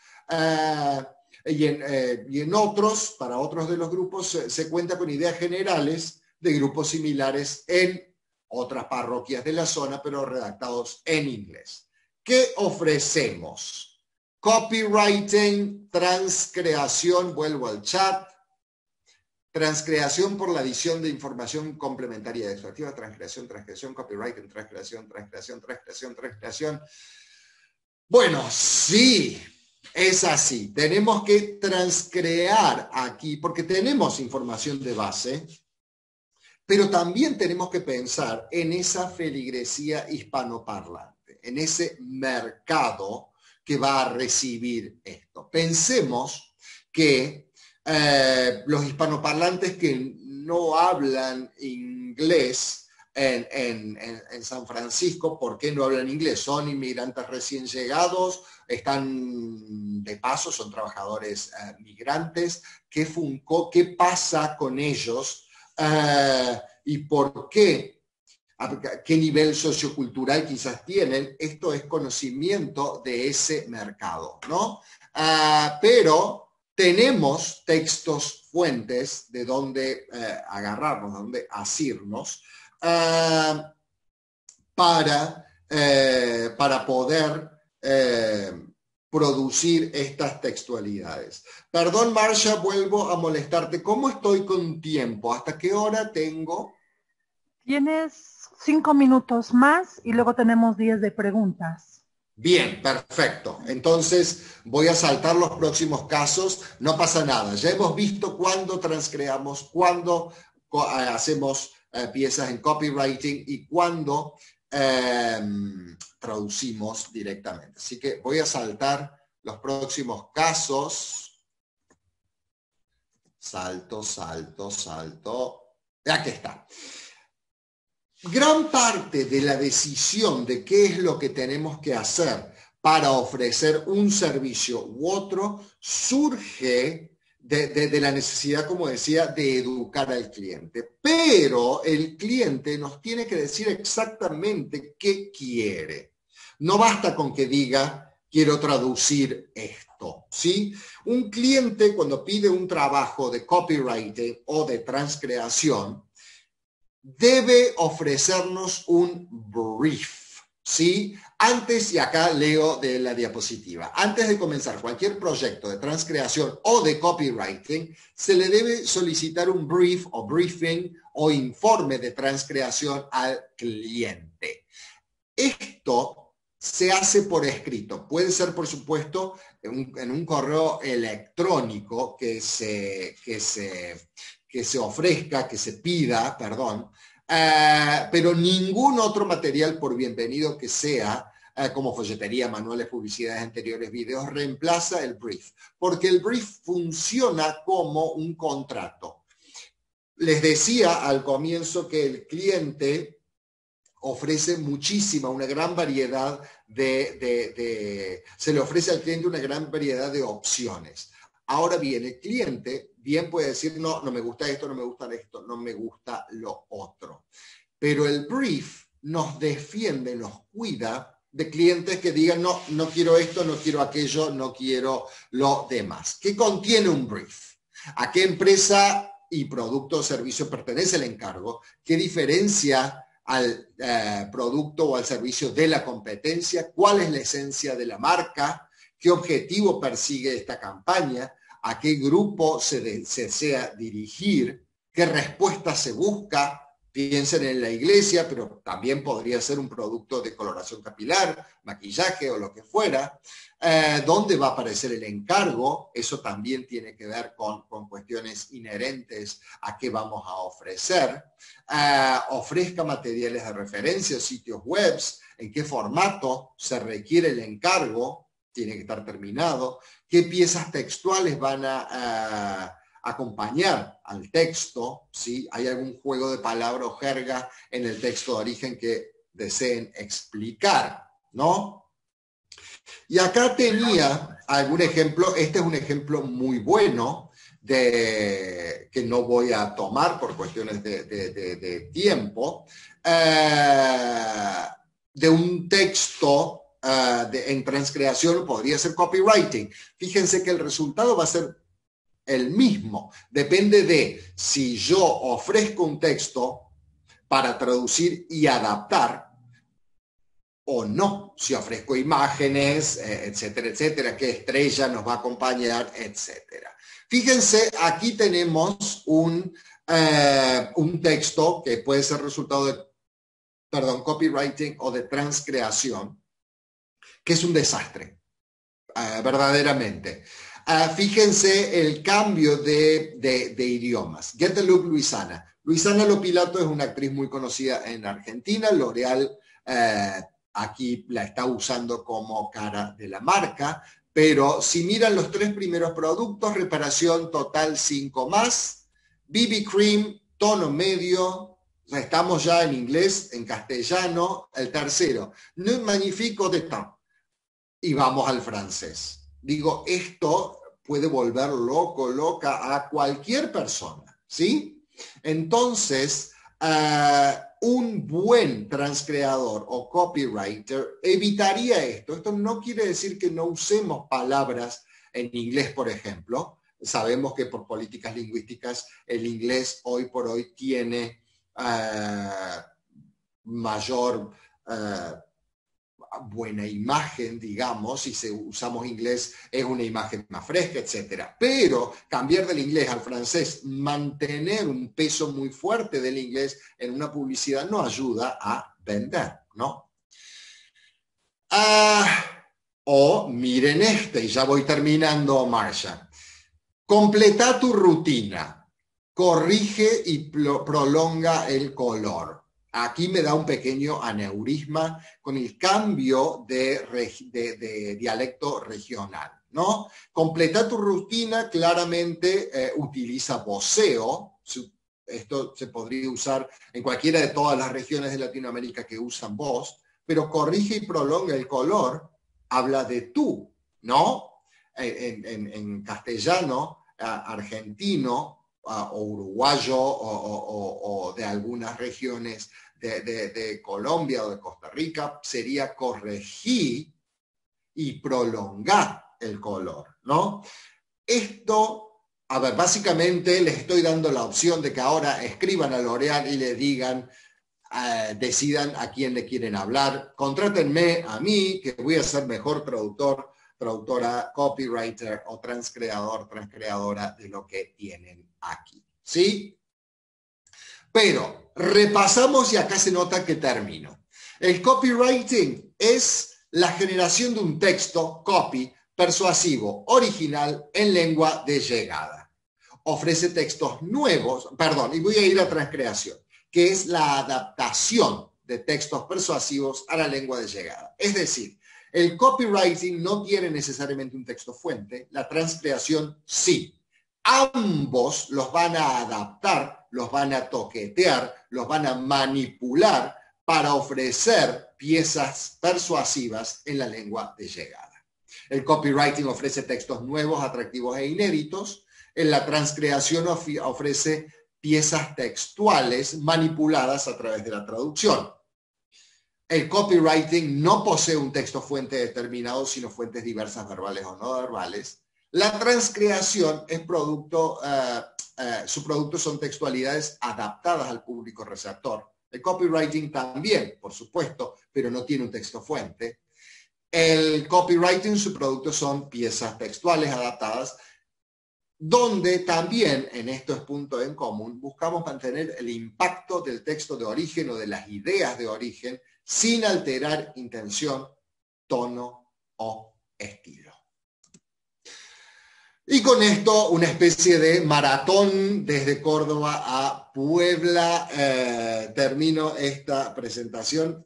y en otros, para otros de los grupos, se cuenta con ideas generales de grupos similares en otras parroquias de la zona, pero redactados en inglés. ¿Qué ofrecemos? Copywriting, transcreación, vuelvo al chat, transcreación por la adición de información complementaria y extractiva, transcreación, copywriting, transcreación. Bueno, sí, es así. Tenemos que transcrear aquí, porque tenemos información de base, pero también tenemos que pensar en esa feligresía hispanoparlante, en ese mercado que va a recibir esto. Pensemos que los hispanoparlantes que no hablan inglés en San Francisco, ¿por qué no hablan inglés? Son inmigrantes recién llegados, están de paso, son trabajadores migrantes. ¿Qué pasa con ellos? ¿Y por qué? ¿Qué nivel sociocultural quizás tienen? Esto es conocimiento de ese mercado, ¿no? Pero tenemos textos, fuentes de donde agarrarnos, de donde asirnos para poder producir estas textualidades. Perdón, Marsha, vuelvo a molestarte. ¿Cómo estoy con tiempo? ¿Hasta qué hora tengo? Tienes 5 minutos más y luego tenemos 10 de preguntas. Bien, perfecto. Entonces voy a saltar los próximos casos. No pasa nada. Ya hemos visto cuándo transcreamos, cuándo hacemos piezas en copywriting y cuándo traducimos directamente. Así que voy a saltar los próximos casos. Salto. Aquí está. Gran parte de la decisión de qué es lo que tenemos que hacer para ofrecer un servicio u otro surge de la necesidad, como decía, de educar al cliente. Pero el cliente nos tiene que decir exactamente qué quiere. No basta con que diga, quiero traducir esto, ¿sí? Un cliente, cuando pide un trabajo de copywriting o de transcreación, debe ofrecernos un brief, ¿sí? Antes, y acá leo de la diapositiva, antes de comenzar cualquier proyecto de transcreación o de copywriting, se le debe solicitar un brief o briefing o informe de transcreación al cliente. Esto se hace por escrito. Puede ser, por supuesto, en un correo electrónico que se ofrezca, que se pida, perdón, pero ningún otro material, por bienvenido que sea, como folletería, manuales, publicidades, anteriores, videos, reemplaza el brief, porque el brief funciona como un contrato. Les decía al comienzo que el cliente ofrece una gran variedad se le ofrece al cliente una gran variedad de opciones. Ahora bien, el cliente bien puede decir, no, no me gusta esto, no me gusta esto, no me gusta lo otro. Pero el brief nos defiende, nos cuida de clientes que digan, no, no quiero esto, no quiero aquello, no quiero lo demás. ¿Qué contiene un brief? ¿A qué empresa y producto o servicio pertenece el encargo? ¿Qué diferencia al producto o al servicio de la competencia? ¿Cuál es la esencia de la marca? ¿Qué objetivo persigue esta campaña? ¿A qué grupo se desea dirigir? ¿Qué respuesta se busca? Piensen en la iglesia, pero también podría ser un producto de coloración capilar, maquillaje o lo que fuera. ¿Dónde va a aparecer el encargo? Eso también tiene que ver con cuestiones inherentes a qué vamos a ofrecer. Ofrezca materiales de referencia, sitios web, en qué formato se requiere el encargo, tiene que estar terminado, qué piezas textuales van a acompañar al texto, ¿sí? ¿Hay algún juego de palabra o jerga en el texto de origen que deseen explicar, ¿no? Y acá tenía algún ejemplo, este es un ejemplo muy bueno que no voy a tomar por cuestiones de tiempo, de un texto en transcreación, podría ser copywriting. Fíjense que el resultado va a ser el mismo. Depende de si yo ofrezco un texto para traducir y adaptar o no. Si ofrezco imágenes, etcétera, etcétera, qué estrella nos va a acompañar, etcétera. Fíjense, aquí tenemos un texto que puede ser resultado de, copywriting o de transcreación, que es un desastre, verdaderamente. Fíjense el cambio de idiomas. Get the Look, Luisana. Luisana Lopilato es una actriz muy conocida en Argentina. L'Oreal aquí la está usando como cara de la marca. Pero si miran los 3 primeros productos, reparación total 5+, BB Cream, tono medio, estamos ya en inglés, en castellano. El tercero, Ne magnifique de temps. Y vamos al francés. Digo, esto puede volver loca a cualquier persona, ¿sí? Entonces, un buen transcreador o copywriter evitaría esto. Esto no quiere decir que no usemos palabras en inglés, por ejemplo. Sabemos que por políticas lingüísticas el inglés hoy por hoy tiene mayor buena imagen, digamos, si usamos inglés es una imagen más fresca, etcétera. Pero cambiar del inglés al francés, mantener un peso muy fuerte del inglés en una publicidad no ayuda a vender, ¿no? O miren y ya voy terminando, Marsha. Completa tu rutina, corrige y prolonga el color. Aquí me da un pequeño aneurisma con el cambio de dialecto regional, ¿no? Completa tu rutina, claramente utiliza voceo. Esto se podría usar en cualquiera de todas las regiones de Latinoamérica que usan voz, pero corrige y prolonga el color, habla de tú, ¿no? En castellano, argentino, o uruguayo o de algunas regiones de Colombia o de Costa Rica, sería corregir y prolongar el color, ¿no? Esto, a ver, básicamente les estoy dando la opción de que ahora escriban a L'Oreal y le digan, decidan a quién le quieren hablar, contrátenme a mí, que voy a ser mejor traductora, copywriter o transcreadora de lo que tienen aquí, ¿sí? Pero repasamos y acá se nota que termino. El copywriting es la generación de un texto, copy, persuasivo, original, en lengua de llegada. Ofrece textos nuevos, y voy a ir a transcreación, que es la adaptación de textos persuasivos a la lengua de llegada. Es decir, el copywriting no tiene necesariamente un texto fuente, la transcreación sí. Ambos los van a adaptar, los van a toquetear, los van a manipular para ofrecer piezas persuasivas en la lengua de llegada. El copywriting ofrece textos nuevos, atractivos e inéditos. En la transcreación ofrece piezas textuales manipuladas a través de la traducción. El copywriting no posee un texto fuente determinado, sino fuentes diversas, verbales o no verbales. La transcreación es su producto son textualidades adaptadas al público receptor. El copywriting también, por supuesto, pero no tiene un texto fuente. El copywriting, su producto son piezas textuales adaptadas, donde también, en estos puntos en común, buscamos mantener el impacto del texto de origen o de las ideas de origen sin alterar intención, tono o estilo. Y con esto, una especie de maratón desde Córdoba a Puebla. Termino esta presentación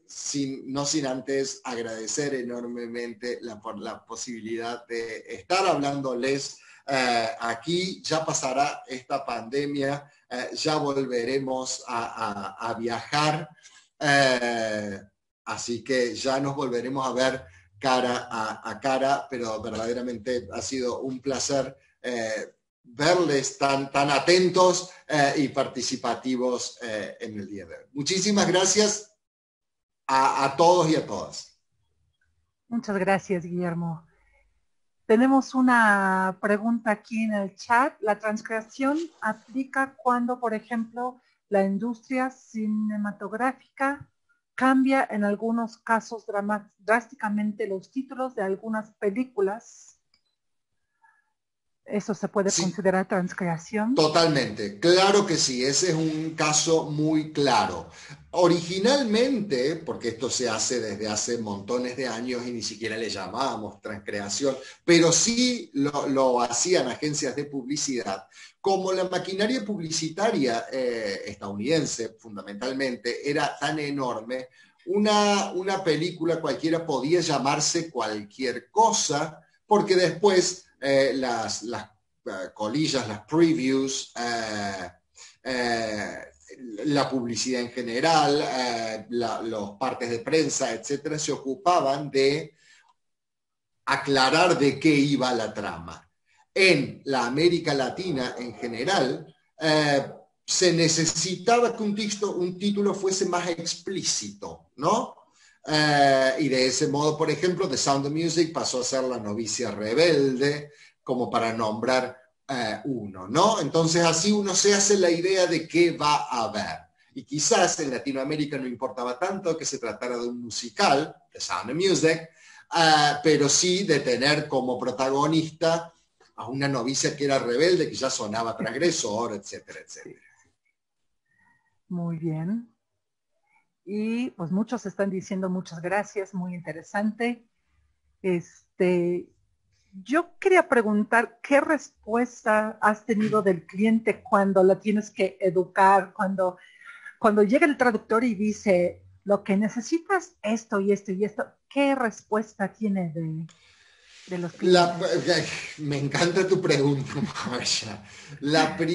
no sin antes agradecer enormemente por la posibilidad de estar hablándoles aquí. Ya pasará esta pandemia, ya volveremos a viajar, así que ya nos volveremos a ver cara a cara, pero verdaderamente ha sido un placer verles tan atentos y participativos en el día de hoy. Muchísimas gracias a todos y a todas. Muchas gracias, Guillermo. Tenemos una pregunta aquí en el chat. ¿La transcreación aplica cuando, por ejemplo, la industria cinematográfica cambia en algunos casos drásticamente los títulos de algunas películas? ¿Eso se puede considerar transcreación? Totalmente, claro que sí, ese es un caso muy claro. Originalmente, porque esto se hace desde hace montones de años y ni siquiera le llamábamos transcreación, pero sí lo hacían agencias de publicidad. Como la maquinaria publicitaria estadounidense, fundamentalmente, era tan enorme, una película cualquiera podía llamarse cualquier cosa, porque después las colillas, las previews, la publicidad en general, los partes de prensa, etcétera, se ocupaban de aclarar de qué iba la trama. En la América Latina en general, se necesitaba que un título fuese más explícito, ¿no? Y de ese modo, por ejemplo, The Sound of Music pasó a ser La novicia rebelde, como para nombrar uno, ¿no? Entonces así uno se hace la idea de qué va a haber. Y quizás en Latinoamérica no importaba tanto que se tratara de un musical, The Sound of Music, pero sí de tener como protagonista a una novicia que era rebelde, que ya sonaba transgresor, etcétera, etcétera. Muy bien. Y pues muchos están diciendo muchas gracias, muy interesante. Yo quería preguntar, ¿qué respuesta has tenido del cliente cuando la tienes que educar, cuando llega el traductor y dice, lo que necesitas esto y esto y esto? ¿Qué respuesta tiene de los clientes? Me encanta tu pregunta, Marsha.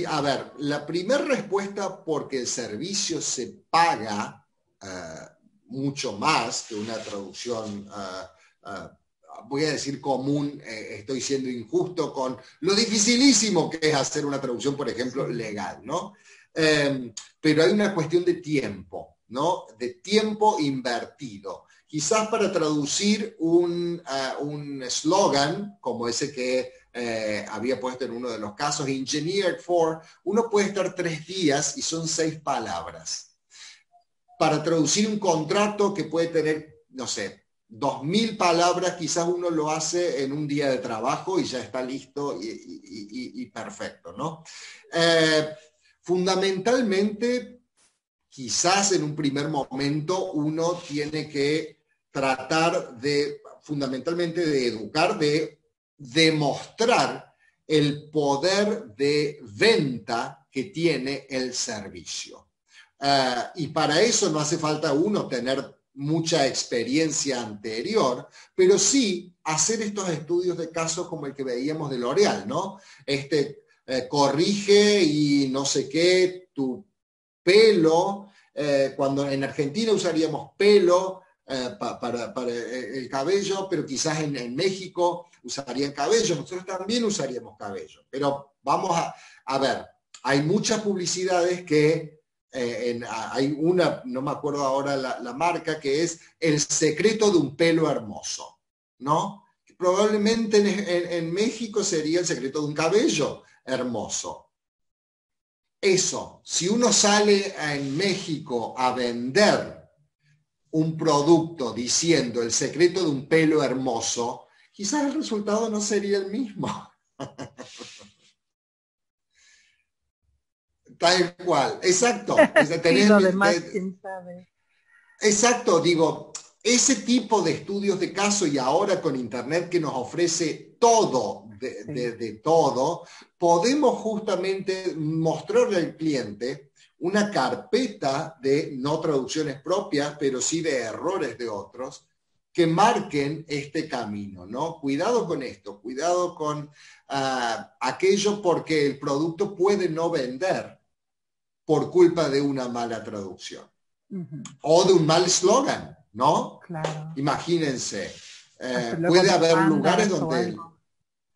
A ver, la primera respuesta, porque el servicio se paga mucho más que una traducción, voy a decir común, estoy siendo injusto con lo dificilísimo que es hacer una traducción, por ejemplo, legal, ¿no? Pero hay una cuestión de tiempo, ¿no? De tiempo invertido. Quizás para traducir un slogan como ese que había puesto en uno de los casos, Engineered for, uno puede estar 3 días y son 6 palabras. Para traducir un contrato que puede tener, no sé, 2000 palabras, quizás uno lo hace en un día de trabajo y ya está listo y perfecto, ¿no? Fundamentalmente, quizás en un primer momento uno tiene que tratar fundamentalmente de educar, de demostrar el poder de venta que tiene el servicio. Y para eso no hace falta uno tener mucha experiencia anterior, pero sí hacer estos estudios de casos como el que veíamos de L'Oréal, ¿no? Corrige y no sé qué, tu pelo cuando en Argentina usaríamos pelo para el cabello, pero quizás en México usarían cabello, nosotros también usaríamos cabello. Pero vamos a ver, hay muchas publicidades que, hay una, no me acuerdo ahora la marca, que es el secreto de un pelo hermoso, ¿no? Probablemente en México sería el secreto de un cabello hermoso. Eso, si uno sale en México a vender un producto diciendo el secreto de un pelo hermoso, quizás el resultado no sería el mismo. Tal cual, exacto. Sí, lo demás, quién sabe. Exacto, digo, ese tipo de estudios de caso y ahora con Internet que nos ofrece todo, de todo, podemos justamente mostrarle al cliente una carpeta de no traducciones propias, pero sí de errores de otros, que marquen este camino, ¿no? Cuidado con esto, cuidado con aquello, porque el producto puede no vender por culpa de una mala traducción. O de un mal eslogan, ¿no? Claro. Imagínense, puede haber lugares donde...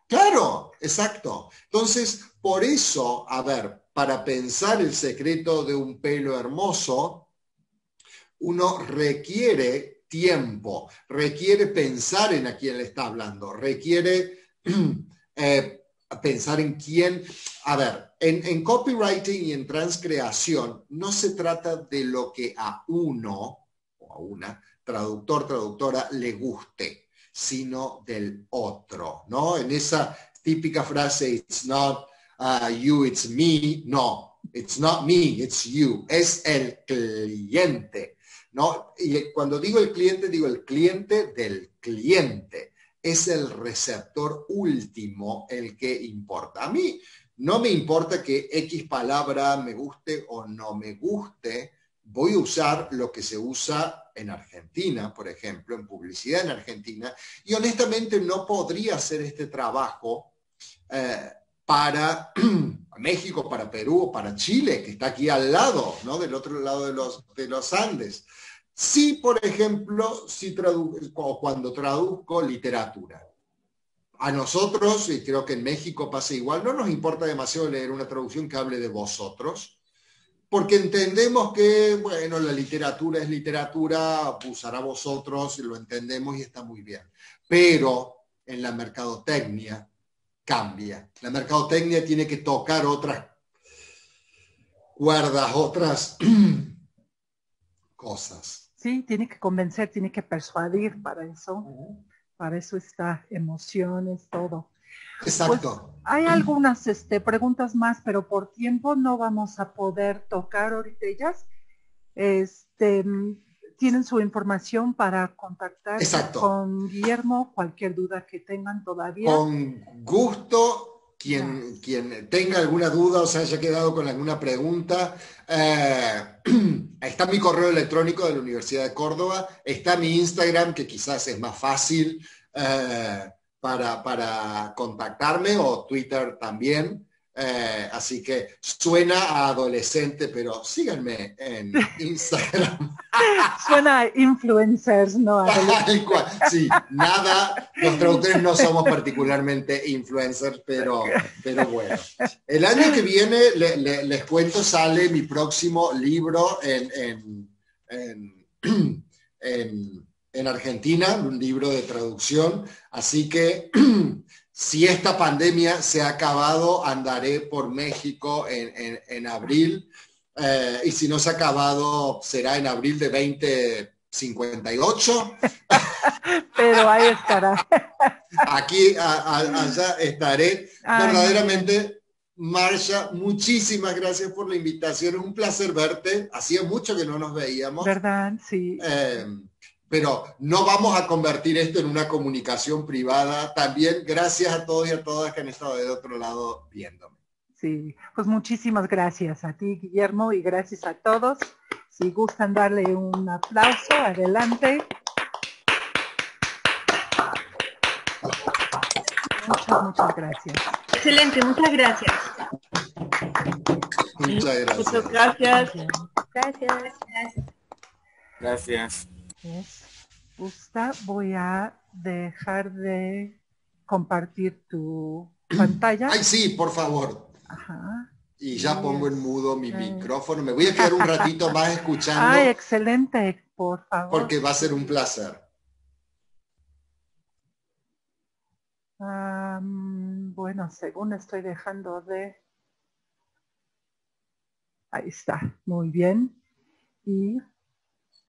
Claro, exacto. Entonces, por eso, a ver, para pensar el secreto de un pelo hermoso, uno requiere tiempo, requiere pensar en a quién le está hablando, requiere pensar en quién... A ver, en copywriting y en transcreación no se trata de lo que a uno o a una traductor, traductora le guste, sino del otro, ¿no? En esa típica frase, it's not you, it's me. No, it's not me, it's you. Es el cliente, ¿no? Y cuando digo el cliente del cliente. Es el receptor último el que importa. A mí no me importa que X palabra me guste o no me guste, voy a usar lo que se usa en Argentina, por ejemplo, en publicidad en Argentina, y honestamente no podría hacer este trabajo para México, para Perú o para Chile, que está aquí al lado, ¿no? Del otro lado de los Andes. Sí, por ejemplo, cuando traduzco literatura. A nosotros, y creo que en México pasa igual, no nos importa demasiado leer una traducción que hable de vosotros, porque entendemos que, bueno, la literatura es literatura, usará vosotros, lo entendemos y está muy bien. Pero en la mercadotecnia cambia. La mercadotecnia tiene que tocar otras cuerdas, otras cosas. Sí, tiene que convencer, tiene que persuadir para eso. Para eso está emociones, todo. Exacto. Pues hay algunas preguntas más, pero por tiempo no vamos a poder tocar ahorita ellas. Tienen su información para contactar con Guillermo, cualquier duda que tengan todavía. Con gusto. Quien tenga alguna duda o se haya quedado con alguna pregunta, está mi correo electrónico de la Universidad de Córdoba, está mi Instagram, que quizás es más fácil para contactarme, o Twitter también. Así que suena a adolescente, pero síganme en Instagram. Suena a influencers, ¿no? Sí, nada, los traductores no somos particularmente influencers, pero bueno. El año que viene, les cuento, sale mi próximo libro en Argentina, un libro de traducción, así que si esta pandemia se ha acabado, andaré por México en abril, y si no se ha acabado, será en abril de 2058. Pero ahí estará. Aquí, allá estaré. Verdaderamente, Marsha, muchísimas gracias por la invitación. Es un placer verte. Hacía mucho que no nos veíamos. ¿Verdad? Sí. Pero no vamos a convertir esto en una comunicación privada. También gracias a todos y a todas que han estado de otro lado viéndome. Sí, pues muchísimas gracias a ti, Guillermo, y gracias a todos. Si gustan darle un aplauso, adelante. Muchas gracias. Excelente, muchas gracias. Muchas gracias. Muchas gracias. Gracias. Gracias. Gusta, voy a dejar de compartir tu pantalla. Ay, sí, por favor. Ajá. Y ya pongo en mudo mi micrófono. Me voy a quedar un ratito más escuchando. Ay, excelente, por favor. Porque va a ser un placer. Bueno, según estoy dejando de... Ahí está, muy bien. Y